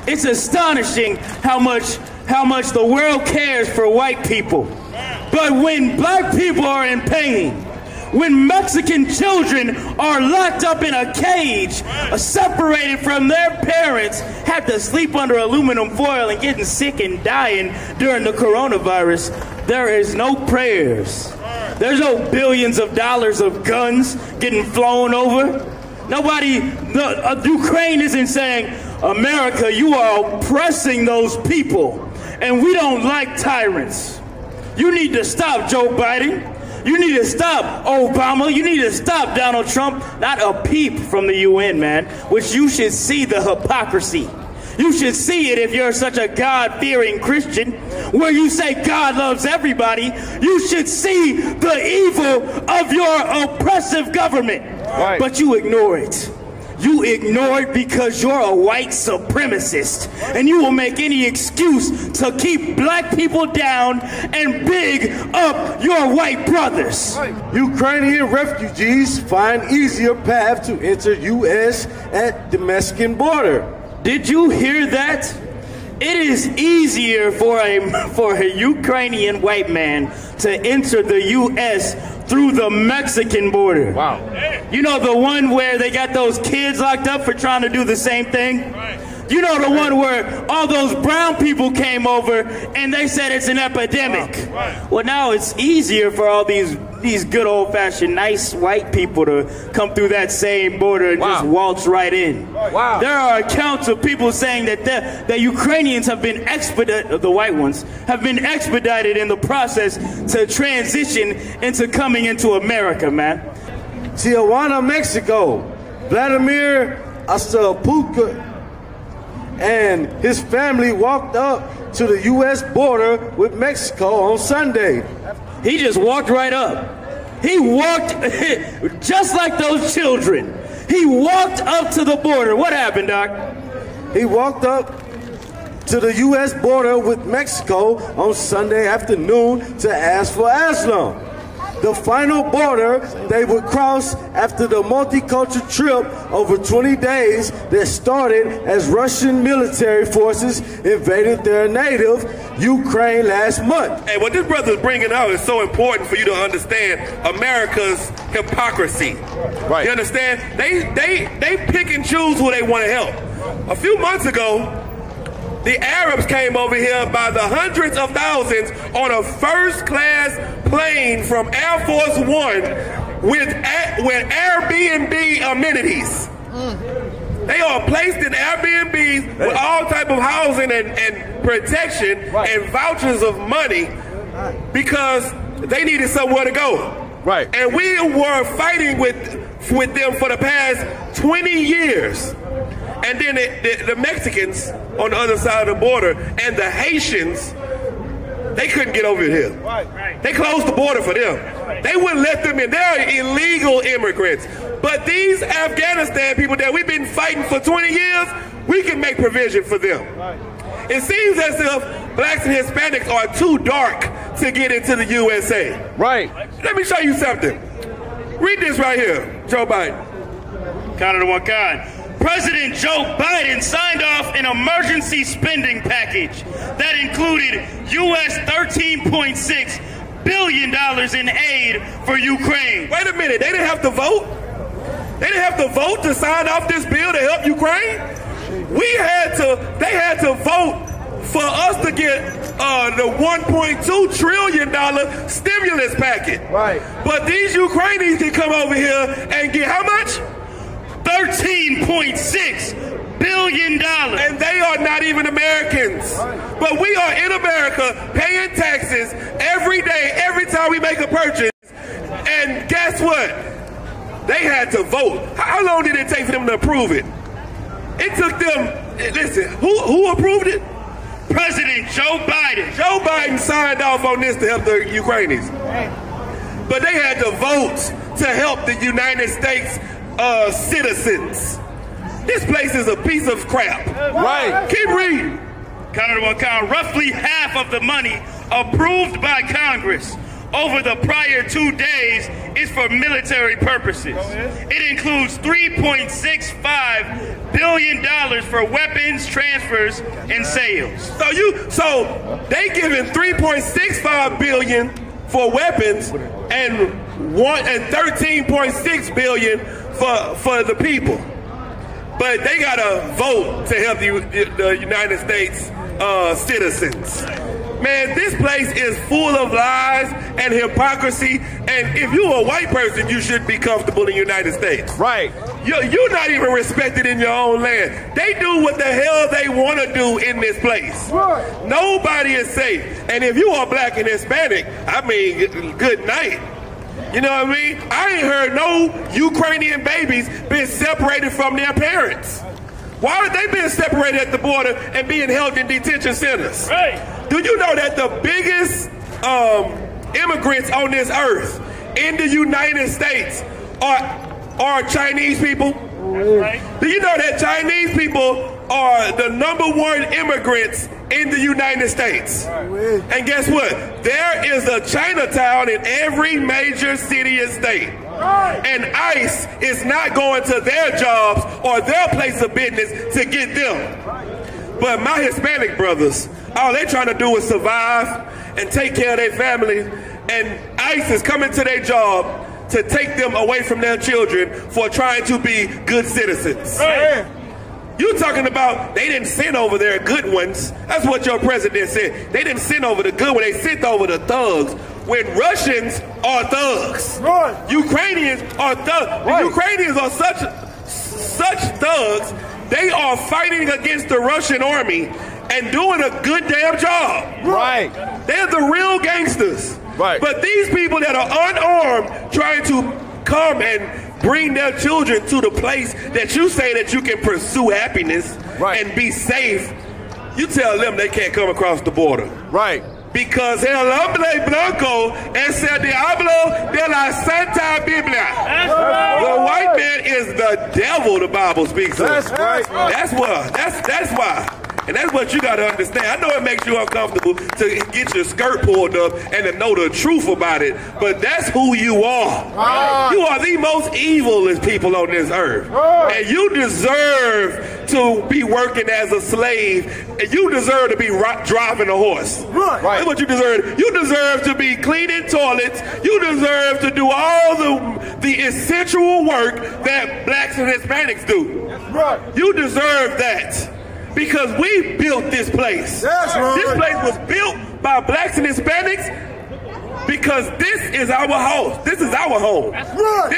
It's astonishing how much the world cares for white people. But when black people are in pain, when Mexican children are locked up in a cage, separated from their parents, have to sleep under aluminum foil and getting sick and dying during the coronavirus, there is no prayers. There's no billions of dollars of guns getting flown over. Ukraine isn't saying, America, you are oppressing those people, and we don't like tyrants. You need to stop, Joe Biden. You need to stop, Obama. You need to stop, Donald Trump. Not a peep from the UN, man, which you should see the hypocrisy. You should see it if you're such a God-fearing Christian, where you say God loves everybody. You should see the evil of your oppressive government. Right. But you ignore it. You ignore it because you're a white supremacist, and you will make any excuse to keep black people down and big up your white brothers. Ukrainian refugees find easier path to enter U.S. at the Mexican border. Did you hear that? It is easier for a Ukrainian white man to enter the U.S. through the Mexican border. Wow. You know, the one where they got those kids locked up for trying to do the same thing? Right. You know, the one where all those brown people came over and they said it's an epidemic. Wow. Right. Well, now it's easier for all these good old-fashioned nice white people to come through that same border and just waltz right in. Wow. There are accounts of people saying that the Ukrainians have been expedited, the white ones, have been expedited in the process to transition into coming into America, man. Tijuana, Mexico. Vladimir Isupk and his family walked up to the U.S. border with Mexico on Sunday. He just walked right up. He walked just like those children. He walked up to the border. What happened, Doc? He walked up to the U.S. border with Mexico on Sunday afternoon to ask for asylum. The final border they would cross after the multicultural trip over 20 days that started as Russian military forces invaded their native Ukraine last month. Hey, what this brother is bringing out is so important for you to understand America's hypocrisy. Right. You understand? They pick and choose who they want to help. A few months ago, the Arabs came over here by the hundreds of thousands on a first-class plane from Air Force One with Airbnb amenities. They are placed in Airbnbs with all type of housing and protection and vouchers of money because they needed somewhere to go. Right. And we were fighting with them for the past 20 years. And then the Mexicans on the other side of the border and the Haitians, they couldn't get over here. Right. They closed the border for them. They wouldn't let them in. They're illegal immigrants. But these Afghanistan people that we've been fighting for 20 years, we can make provision for them. Right. It seems as if blacks and Hispanics are too dark to get into the USA. Right. Let me show you something. Read this right here, Joe Biden. Count of one kind. President Joe Biden signed off an emergency spending package that included U.S. $13.6 billion in aid for Ukraine. Wait a minute, they didn't have to vote? They didn't have to vote to sign off this bill to help Ukraine? They had to vote for us to get the $1.2 trillion stimulus package. Right. But these Ukrainians can come over here and get how much? $13.6 billion. And they are not even Americans. But we are in America paying taxes every day, every time we make a purchase. And guess what? They had to vote. How long did it take for them to approve it? It took them, listen, who approved it? President Joe Biden. Joe Biden signed off on this to help the Ukrainians. But they had to vote to help the United States citizens. This place is a piece of crap. Right. Keep reading. Count one count. Roughly half of the money approved by Congress over the prior 2 days is for military purposes. It includes $3.65 $3.65 billion for weapons, transfers, and sales. So they giving $3.65 billion for weapons and $13.6 billion for the people. But they got to vote to help the United States citizens. Man, this place is full of lies and hypocrisy. And if you're a white person, you should be comfortable in the United States. Right. You're not even respected in your own land. They do what the hell they want to do in this place. Right. Nobody is safe. And if you are black and Hispanic, I mean, good night. You know what I mean? I ain't heard no Ukrainian babies being separated from their parents. Why are they being separated at the border and being held in detention centers? Right. Do you know that the biggest immigrants on this earth in the United States are Chinese people? Right. Do you know that Chinese people are the #1 immigrants in the United States? Right. And guess what? There is a Chinatown in every major city and state. Right. And ICE is not going to their jobs or their place of business to get them. But my Hispanic brothers, all they trying to do is survive and take care of their families. And ICE is coming to their job to take them away from their children for trying to be good citizens. Right. You talking about they didn't send over their good ones. That's what your president said. They didn't send over the good ones. They sent over the thugs. When Russians are thugs. Right. Ukrainians are thugs. Right. The Ukrainians are such thugs. They are fighting against the Russian army and doing a good damn job. Right. They're the real gangsters. Right. But these people that are unarmed trying to come and bring their children to the place that you say that you can pursue happiness and be safe, you tell them they can't come across the border. Right. Because el hombre blanco es el diablo de la Santa Biblia. The white man is the devil, the Bible speaks of. That's right. That's why. And that's what you got to understand. I know it makes you uncomfortable to get your skirt pulled up and to know the truth about it, but that's who you are. Right. You are the most evilest people on this earth. Right. And you deserve to be working as a slave, and you deserve to be driving a horse. Right. That's what you deserve. You deserve to be cleaning toilets. You deserve to do all the essential work that blacks and Hispanics do. Right. You deserve that. Because we built this place. That's right. This place was built by blacks and Hispanics because this is our house. This is our home. That's right.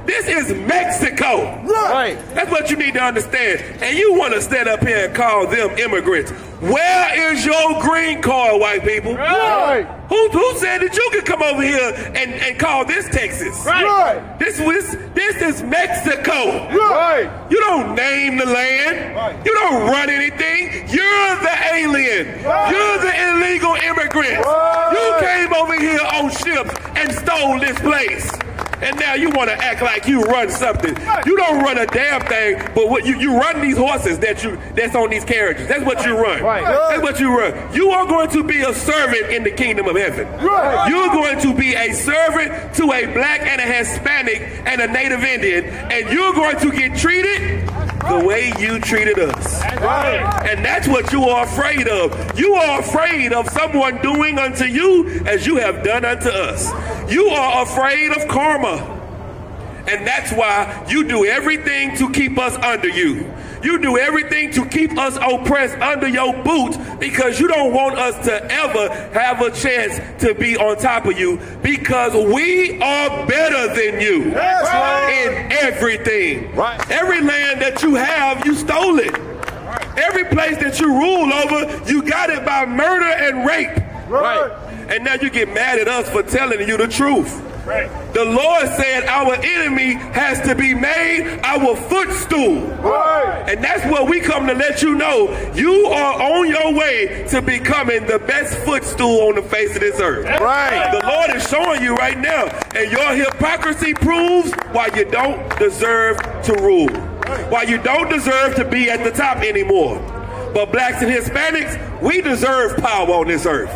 This is Mexico. Right. That's what you need to understand. And you want to stand up here and call them immigrants. Where is your green card, white people? Right. Who said that you could come over here and call this Texas? Right. This is Mexico. Right. You don't name the land. Right. You don't run anything. You're the alien. Right. You're the illegal immigrant. Right. You came over here on ships and stole this place. And now you want to act like you run something. You don't run a damn thing, but what you run these horses that's on these carriages. That's what you run. Right. That's what you run. You are going to be a servant in the kingdom of heaven. Right. You're going to be a servant to a black and a Hispanic and a Native Indian, and you're going to get treated the way you treated us. Right. And that's what you are afraid of. You are afraid of someone doing unto you as you have done unto us. You are afraid of karma. And that's why you do everything to keep us under you. You do everything to keep us oppressed under your boots because you don't want us to ever have a chance to be on top of you because we are better than you in everything. Right. Every land that you have, you stole it. Every place that you rule over, you got it by murder and rape. Right. And now you get mad at us for telling you the truth. Right. The Lord said our enemy has to be made our footstool. Right. And that's what we come to let you know. You are on your way to becoming the best footstool on the face of this earth. Right. The Lord is showing you right now. And your hypocrisy proves why you don't deserve to rule. Why you don't deserve to be at the top anymore. But blacks and Hispanics, we deserve power on this earth.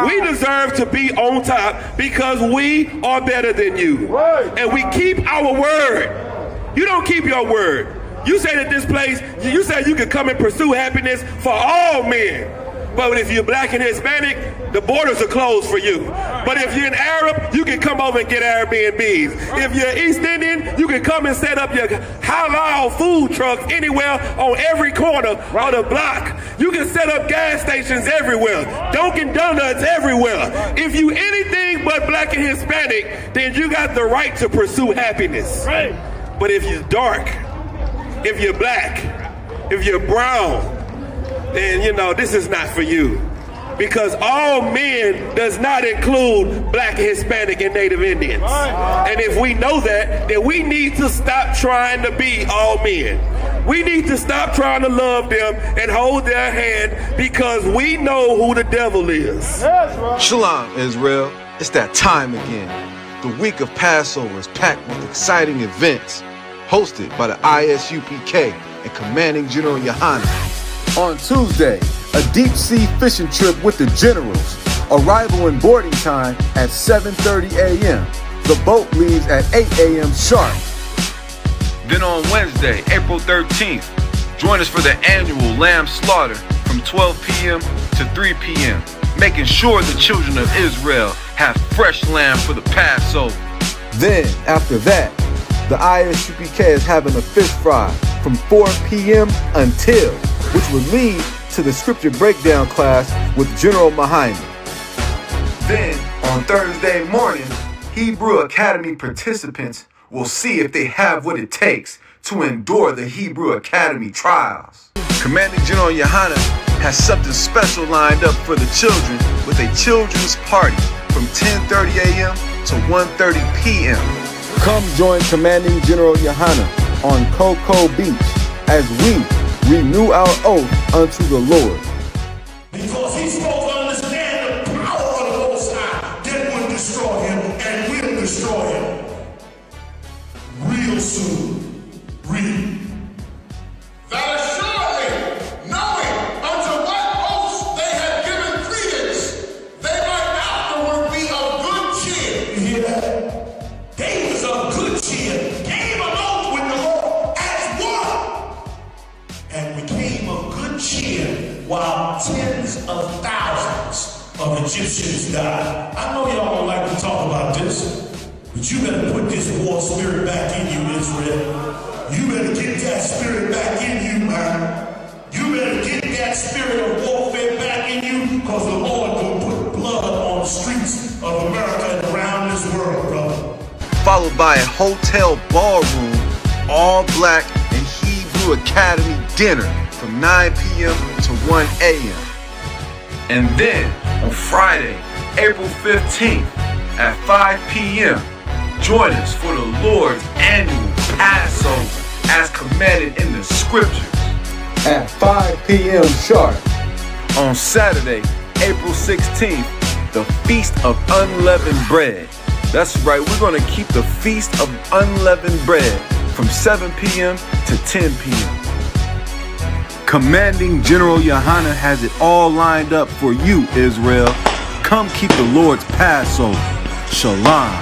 We deserve to be on top because we are better than you. And we keep our word. You don't keep your word. You say that this place, you say you can come and pursue happiness for all men. But if you're black and Hispanic, the borders are closed for you. But if you're an Arab, you can come over and get Airbnbs. If you're East Indian, you can come and set up your halal food trucks anywhere on every corner of the block. You can set up gas stations everywhere, Dunkin' Donuts everywhere. If you anything but black and Hispanic, then you got the right to pursue happiness. Right. But if you're dark, if you're black, if you're brown, then you know this is not for you. Because all men does not include black, Hispanic, and Native Indians. And if we know that, then we need to stop trying to be all men. We need to stop trying to love them and hold their hand because we know who the devil is. Shalom, Israel. It's that time again. The week of Passover is packed with exciting events hosted by the Isupk and Commanding General Yohana. On Tuesday, a deep-sea fishing trip with the generals. Arrival and boarding time at 7:30 a.m. The boat leaves at 8 a.m. sharp. Then on Wednesday, April 13th, join us for the annual lamb slaughter from 12 p.m. to 3 p.m., making sure the children of Israel have fresh lamb for the Passover. Then, after that, the Isupk is having a fish fry from 4 p.m. until, which will lead to the scripture breakdown class with General Muhammad. Then, on Thursday morning, Hebrew Academy participants will see if they have what it takes to endure the Hebrew Academy trials. Commanding General Yohana has something special lined up for the children with a children's party from 10:30 a.m. to 1:30 p.m. Come join Commanding General Yohana on Cocoa Beach as we renew our oath unto the Lord. Because he's supposed to understand the power of the Most High that will destroy him and will destroy him. Real soon. Read. That assuredly, knowing unto what oaths they had given credence, they might afterward be of good cheer. You hear that? They was of good cheer. Came along with the Lord as one. And became of good cheer while tens of thousands of Egyptians died. I know y'all don't like to talk about this, but you better put this war spirit back in you, Israel. You better get that spirit back in you, man. You better get that spirit of warfare back in you, because the Lord will put blood on the streets of America and around this world, brother. Followed by a hotel ballroom, all black and Hebrew Academy dinner from 9 p.m. to 1 a.m. And then on Friday, April 15th at 5 p.m., join us for the Lord's annual Passover as commanded in the scriptures at 5 p.m. sharp. On Saturday, April 16th, the Feast of Unleavened Bread. That's right, we're going to keep the Feast of Unleavened Bread from 7 p.m. to 10 p.m. Commanding General Yohana has it all lined up for you, Israel. Come keep the Lord's Passover. Shalom.